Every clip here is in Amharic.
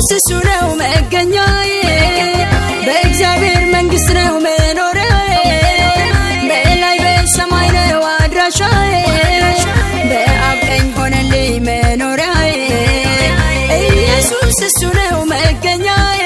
ኢየሱስ እሱ ነው መገኛዬ በእግዚአብሔር መንግሥት ነው መኖሪያዬ በላይ በሰማይ ነው አድራሻዬ በአብ ቀኝ ሆነልኝ መኖሪያዬ ኢየሱስ እሱ ነው መገኛዬ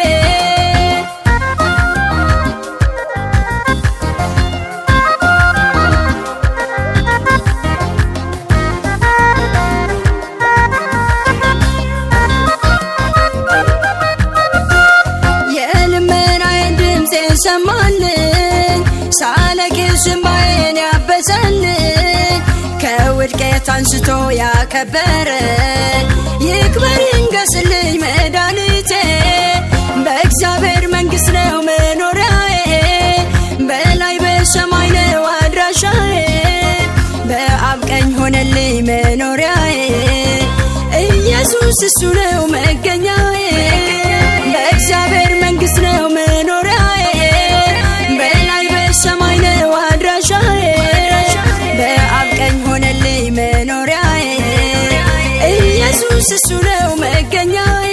ሰማልኝ ሳለቅስ እንባዬን ያበሰልኝ ከውድቀት አንስቶ ያከበረኝ ይክበር ይንገስልኝ መድኃኒቴ በእግዚአብሔር መንግሥት ነው መኖሪያዬ በላይ በሰማይ ነው አድራሻዬ በአብ ቀኝ ሆነልኝ መኖሪያዬ ኢየሱስ እሱ ነው መገኛዬ በእግዚአብሔር መንግሥት ነው መኖሪያዬ በላይ በሰማይ ነው አድራሻዬ በአብ ቀኝ ሆነልኝ መኖሪያዬ ኢየሱስ እሱ ነው መገኛዬ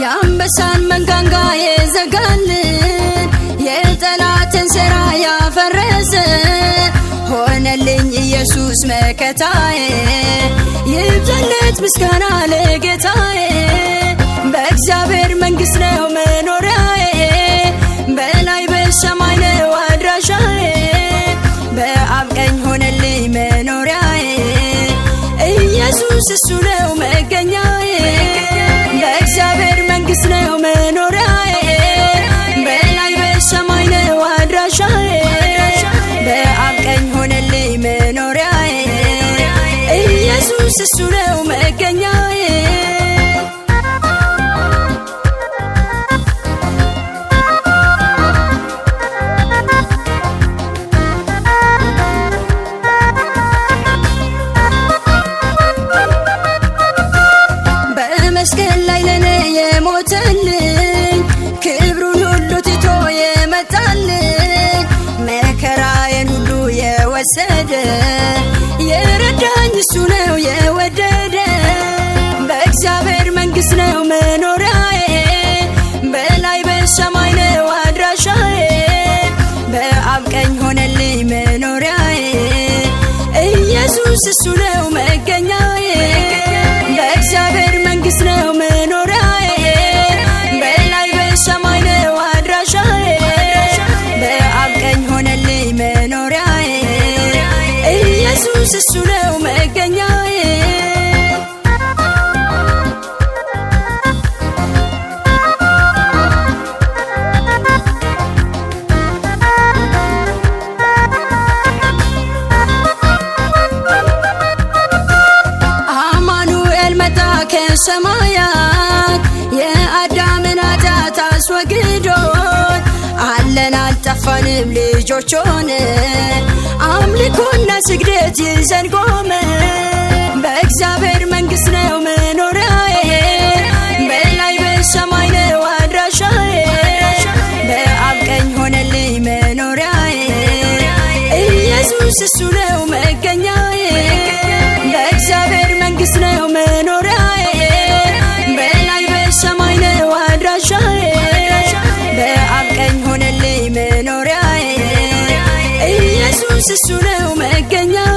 የአንበሳን መንጋጋ የዘጋልን የጠላትን ሥራ ያፈረሰ ሆነልኝ ኢየሱስ መከታዬ ይብዛለት ምስጋና ለጌታዬ በእግዚአብሔር መንግሥት ነው መኖሪያዬ በላይ በሰማይ ነው አድራሻዬ በአብ ቀኝ ሆነልኝ መኖሪያዬ ኢየሱስ እሱ ነው መገኛዬ በእግዚአብሔር መንግሥት ነው መኖሪያዬ በላይ በሰማይ ነው አድራሻዬ በአብ ቀኝ ሆነልኝ መኖሪያዬ ኢየሱስ እሱ ነው መገኛዬ በመስቀል ላይ ለኔ የሞተልኝ ክብሩን ሁሉ ትቶ የመጣልኝ መከራዬን ሁሉ የወሰደ የረዳኝ እሱ ነው የወደደ በእግዚአብሔር መንግሥት ነው መኖሪያዬ በላይ በሰማይ ነው አድራሻዬ በአብ ቀኝ ሆነልኝ መኖሪያዬ ኢየሱስ እሱ ነው መገኛዬ በእግዚአብሔር መንግሥት ነው መኖሪያዬ በላይ በሰማይ ነው አድራሻዬ በአብ ቀኝ ሆነልኝ መኖሪያዬ ኢየሱስ እሱ ነው መገኛዬ ከሰማያት የአዳምን ኃጢአት አስወግዶት አለን አልጠፋንም ልጆች ሆነን አምልኮና ስግደት ይዘን ቆመን በእግዚአብሔር መንግሥት ነው መኖሪያዬ በላይ በሰማይ ነው አድራሻዬ በአብ ቀኝ ሆነልኝ መኖሪያዬ ኢየሱስ እሱ ነው መገኛዬ በእግዚአብሔር መንግሥት ነው መኖሪያዬ በላይ በሰማይ ነው አድራሻዬ በአብ ቀኝ ሆነልኝ መኖሪያዬ ኢየሱስ እሱ ነው መገኛዬ